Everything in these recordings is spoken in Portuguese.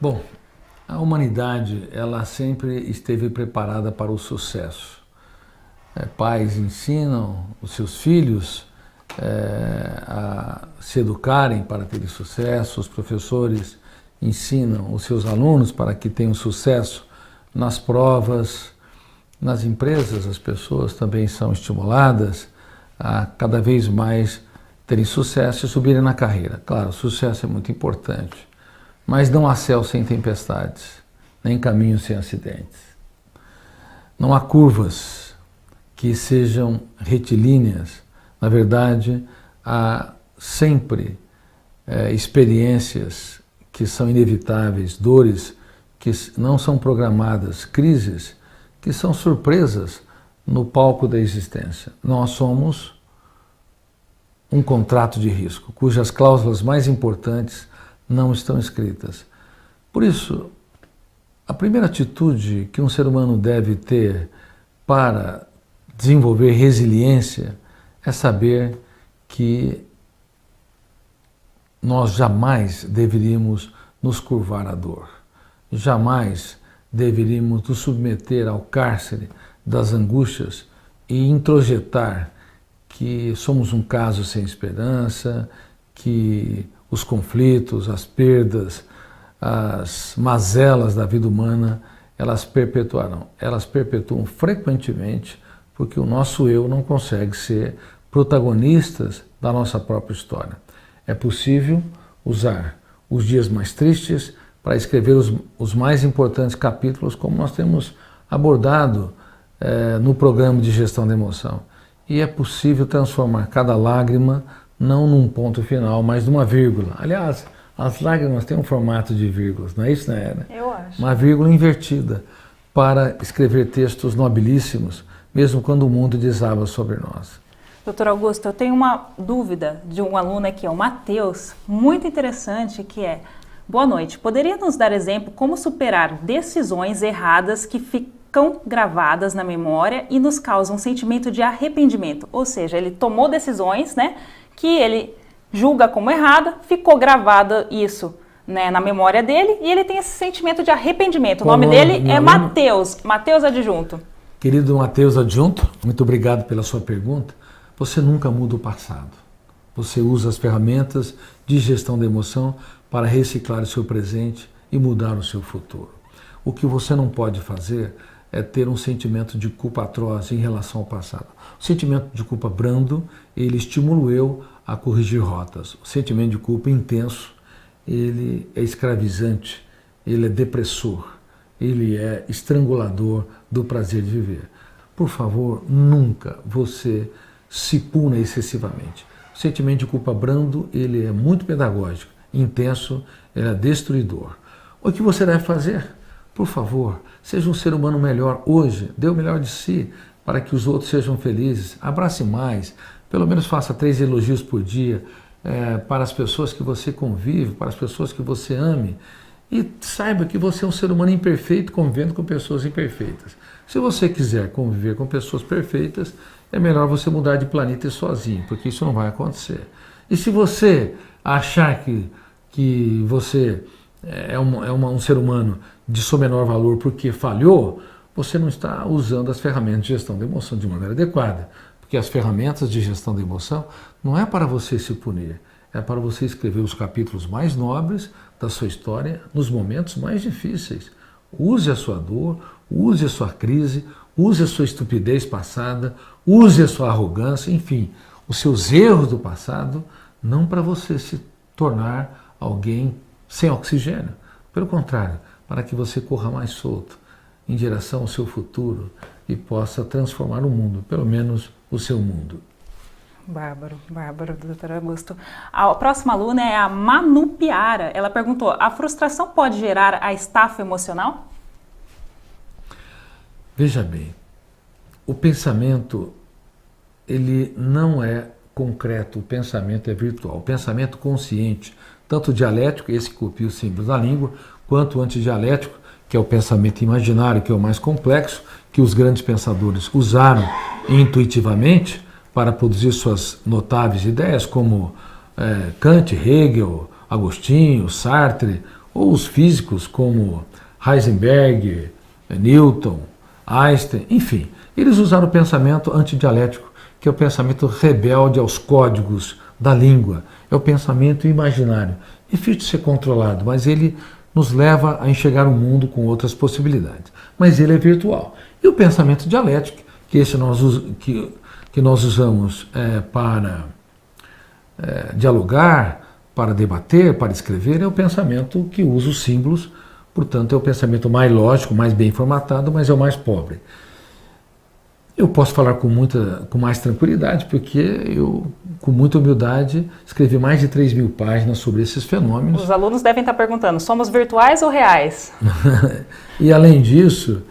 Bom, a humanidade ela sempre esteve preparada para o sucesso. Pais ensinam os seus filhos a se educarem para terem sucesso, os professores ensinam os seus alunos para que tenham sucesso nas provas, nas empresas as pessoas também são estimuladas a cada vez mais terem sucesso e subirem na carreira. Claro, o sucesso é muito importante, mas não há céu sem tempestades, nem caminho sem acidentes. Não há curvas que sejam retilíneas. Na verdade, há sempre experiências que são inevitáveis, dores que não são programadas, crises que são surpresas no palco da existência. Nós somos um contrato de risco, cujas cláusulas mais importantes não estão escritas. Por isso, a primeira atitude que um ser humano deve ter para desenvolver resiliência é saber que nós jamais deveríamos nos curvar à dor. Jamais deveríamos nos submeter ao cárcere das angústias e introjetar que somos um caso sem esperança, que os conflitos, as perdas, as mazelas da vida humana, elas perpetuarão. Elas perpetuam frequentemente porque o nosso eu não consegue ser protagonistas da nossa própria história. É possível usar os dias mais tristes para escrever os mais importantes capítulos, como nós temos abordado no programa de gestão da emoção. E é possível transformar cada lágrima não num ponto final, mas numa vírgula. Aliás, as lágrimas têm um formato de vírgulas, não é isso, né? Eu acho. Uma vírgula invertida para escrever textos nobilíssimos, mesmo quando o mundo desaba sobre nós. Doutor Augusto, eu tenho uma dúvida de um aluno aqui, o Matheus, muito interessante, que é: boa noite, poderia nos dar exemplo como superar decisões erradas que ficam gravadas na memória e nos causam um sentimento de arrependimento? Ou seja, ele tomou decisões, né, que ele julga como errada, ficou gravado isso, né, na memória dele e ele tem esse sentimento de arrependimento. O nome dele é Matheus, Matheus Adjunto. Querido Matheus Adjunto, muito obrigado pela sua pergunta. Você nunca muda o passado. Você usa as ferramentas de gestão da emoção para reciclar o seu presente e mudar o seu futuro. O que você não pode fazer é ter um sentimento de culpa atroz em relação ao passado. O sentimento de culpa brando, ele estimula o eu a corrigir rotas. O sentimento de culpa intenso, ele é escravizante, ele é depressor, ele é estrangulador do prazer de viver. Por favor, nunca você se puna excessivamente. O sentimento de culpa brando, ele é muito pedagógico, intenso, ele é destruidor. O que você deve fazer? Por favor, seja um ser humano melhor hoje, dê o melhor de si para que os outros sejam felizes, abrace mais, pelo menos faça 3 elogios por dia para as pessoas que você convive, para as pessoas que você ame, e saiba que você é um ser humano imperfeito convivendo com pessoas imperfeitas. Se você quiser conviver com pessoas perfeitas, é melhor você mudar de planeta sozinho, porque isso não vai acontecer. E se você achar que você é um ser humano de seu menor valor porque falhou, você não está usando as ferramentas de gestão da emoção de maneira adequada. Porque as ferramentas de gestão da emoção não é para você se punir, é para você escrever os capítulos mais nobres da sua história nos momentos mais difíceis. Use a sua dor, use a sua crise, use a sua estupidez passada, use a sua arrogância, enfim, os seus erros do passado, não para você se tornar alguém sem oxigênio. Pelo contrário, para que você corra mais solto em direção ao seu futuro e possa transformar o mundo, pelo menos o seu mundo. Bárbaro, bárbaro, doutor Augusto. A próxima aluna é a Manu Piara. Ela perguntou: a frustração pode gerar a estafa emocional? Veja bem, o pensamento, ele não é concreto, o pensamento é virtual. O pensamento consciente, tanto dialético, esse que copia os símbolos da língua, quanto antidialético, que é o pensamento imaginário, que é o mais complexo, que os grandes pensadores usaram intuitivamente para produzir suas notáveis ideias, como Kant, Hegel, Agostinho, Sartre, ou os físicos como Heisenberg, Newton, Einstein, enfim, eles usaram o pensamento antidialético, que é o pensamento rebelde aos códigos da língua, é o pensamento imaginário. Difícil de ser controlado, mas ele nos leva a enxergar o mundo com outras possibilidades. Mas ele é virtual. E o pensamento dialético, que esse nós usamos para dialogar, para debater, para escrever, é o pensamento que usa os símbolos, portanto é o pensamento mais lógico, mais bem formatado, mas é o mais pobre. Eu posso falar com mais tranquilidade, porque eu, com muita humildade, escrevi mais de 3.000 páginas sobre esses fenômenos. Os alunos devem estar perguntando, somos virtuais ou reais? E além disso,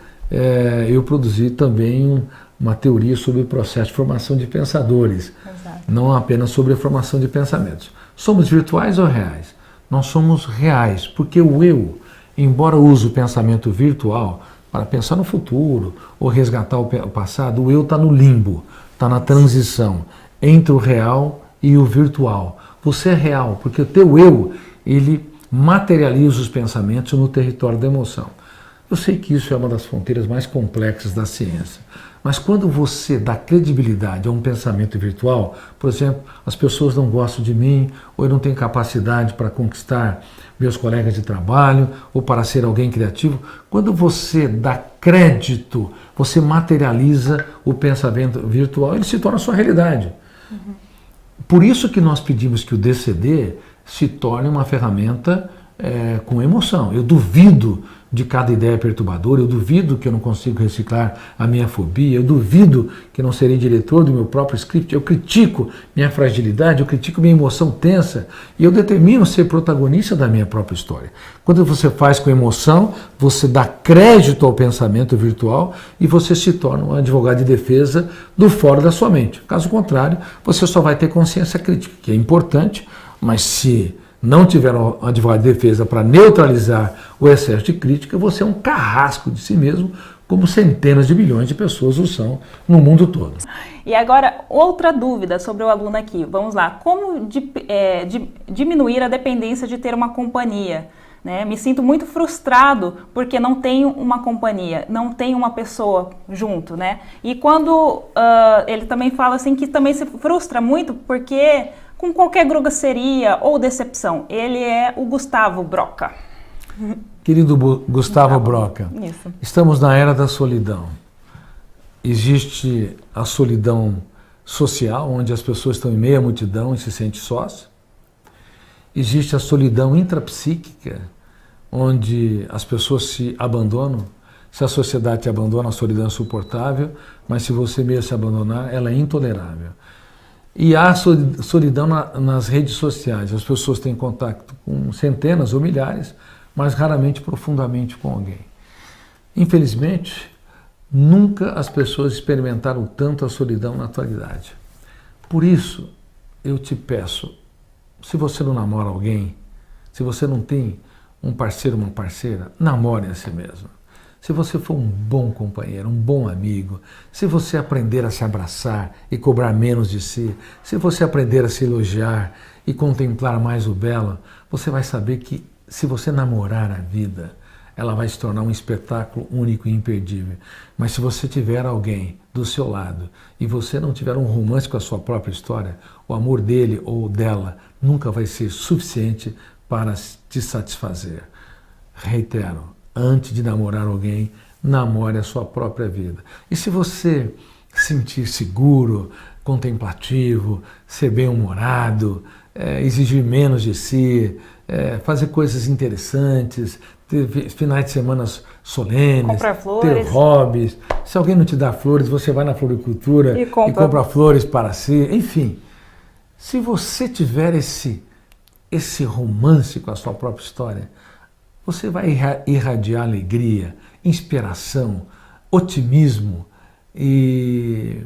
eu produzi também uma teoria sobre o processo de formação de pensadores, exato, não apenas sobre a formação de pensamentos. Somos virtuais ou reais? Nós somos reais, porque o eu, embora use o pensamento virtual para pensar no futuro ou resgatar o passado, o eu está no limbo, está na transição entre o real e o virtual. Você é real, porque o teu eu, ele materializa os pensamentos no território da emoção. Eu sei que isso é uma das fronteiras mais complexas da ciência, mas quando você dá credibilidade a um pensamento virtual, por exemplo, as pessoas não gostam de mim, ou eu não tenho capacidade para conquistar meus colegas de trabalho, ou para ser alguém criativo, quando você dá crédito, você materializa o pensamento virtual, ele se torna a sua realidade. Uhum. Por isso que nós pedimos que o DCD se torne uma ferramenta com emoção. Eu duvido de cada ideia perturbadora, eu duvido que eu não consigo reciclar a minha fobia, eu duvido que eu não serei diretor do meu próprio script, eu critico minha fragilidade, eu critico minha emoção tensa e eu determino ser protagonista da minha própria história. Quando você faz com emoção, você dá crédito ao pensamento virtual e você se torna um advogado de defesa do fora da sua mente. Caso contrário, você só vai ter consciência crítica, que é importante, mas se não tiver um advogado de defesa para neutralizar o excesso de crítica, você é um carrasco de si mesmo, como centenas de milhões de pessoas o são no mundo todo. E agora, outra dúvida sobre o aluno aqui. Vamos lá. Como diminuir a dependência de ter uma companhia? Né? Me sinto muito frustrado porque não tenho uma companhia, não tenho uma pessoa junto. Né? E quando ele também fala assim que também se frustra muito porque com qualquer grosseria ou decepção. Ele é o Gustavo Broca. Querido Gustavo Broca, isso. Estamos na era da solidão. Existe a solidão social, onde as pessoas estão em meio à multidão e se sentem sós. Existe a solidão intrapsíquica, onde as pessoas se abandonam. Se a sociedade te abandona, a solidão é insuportável, mas se você mesmo se abandonar, ela é intolerável. E há solidão nas redes sociais. As pessoas têm contato com centenas ou milhares, mas raramente profundamente com alguém. Infelizmente, nunca as pessoas experimentaram tanto a solidão na atualidade. Por isso, eu te peço, se você não namora alguém, se você não tem um parceiro ou uma parceira, namore a si mesmo. Se você for um bom companheiro, um bom amigo, se você aprender a se abraçar e cobrar menos de si, se você aprender a se elogiar e contemplar mais o belo, você vai saber que se você namorar a vida, ela vai se tornar um espetáculo único e imperdível. Mas se você tiver alguém do seu lado e você não tiver um romance com a sua própria história, o amor dele ou dela nunca vai ser suficiente para te satisfazer. Reitero, antes de namorar alguém, namore a sua própria vida. E se você se sentir seguro, contemplativo, ser bem-humorado, exigir menos de si, fazer coisas interessantes, ter finais de semana solenes, ter hobbies. Se alguém não te dá flores, você vai na floricultura e compra flores para si. Enfim, se você tiver esse romance com a sua própria história, você vai irradiar alegria, inspiração, otimismo e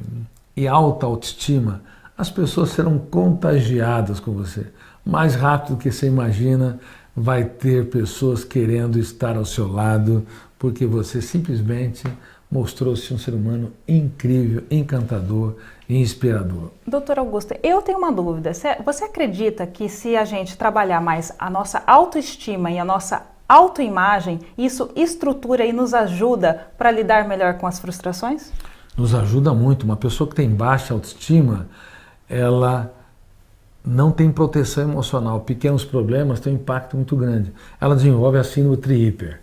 alta autoestima. As pessoas serão contagiadas com você. Mais rápido do que você imagina, vai ter pessoas querendo estar ao seu lado, porque você simplesmente mostrou-se um ser humano incrível, encantador e inspirador. Doutor Augusto, eu tenho uma dúvida. Você acredita que se a gente trabalhar mais a nossa autoestima e a nossa autoimagem, isso estrutura e nos ajuda para lidar melhor com as frustrações? Nos ajuda muito. Uma pessoa que tem baixa autoestima, ela não tem proteção emocional. Pequenos problemas têm um impacto muito grande. Ela desenvolve a síndrome tri-hiper,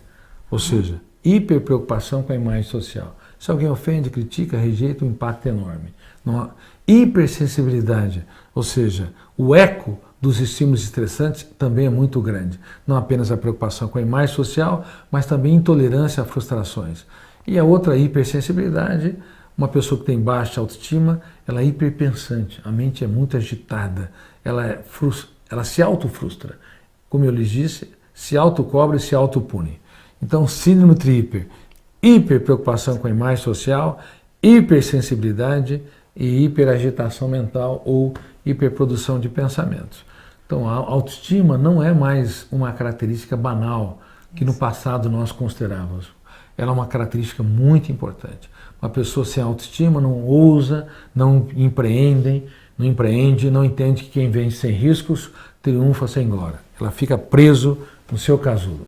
ou seja, hiper preocupação com a imagem social. Se alguém ofende, critica, rejeita, o impacto é enorme. Hipersensibilidade, ou seja, o eco dos estímulos estressantes também é muito grande. Não apenas a preocupação com a imagem social, mas também intolerância a frustrações. E a outra hipersensibilidade, uma pessoa que tem baixa autoestima, ela é hiperpensante, a mente é muito agitada, ela se autofrustra. Como eu lhes disse, se autocobra e se autopune. Então, síndrome tri-hiper, hiperpreocupação com a imagem social, hipersensibilidade e hiperagitação mental ou hiperprodução de pensamentos. Então, a autoestima não é mais uma característica banal que no passado nós considerávamos. Ela é uma característica muito importante. Uma pessoa sem autoestima não ousa, não empreende, não entende que quem vence sem riscos triunfa sem glória. Ela fica preso no seu casulo.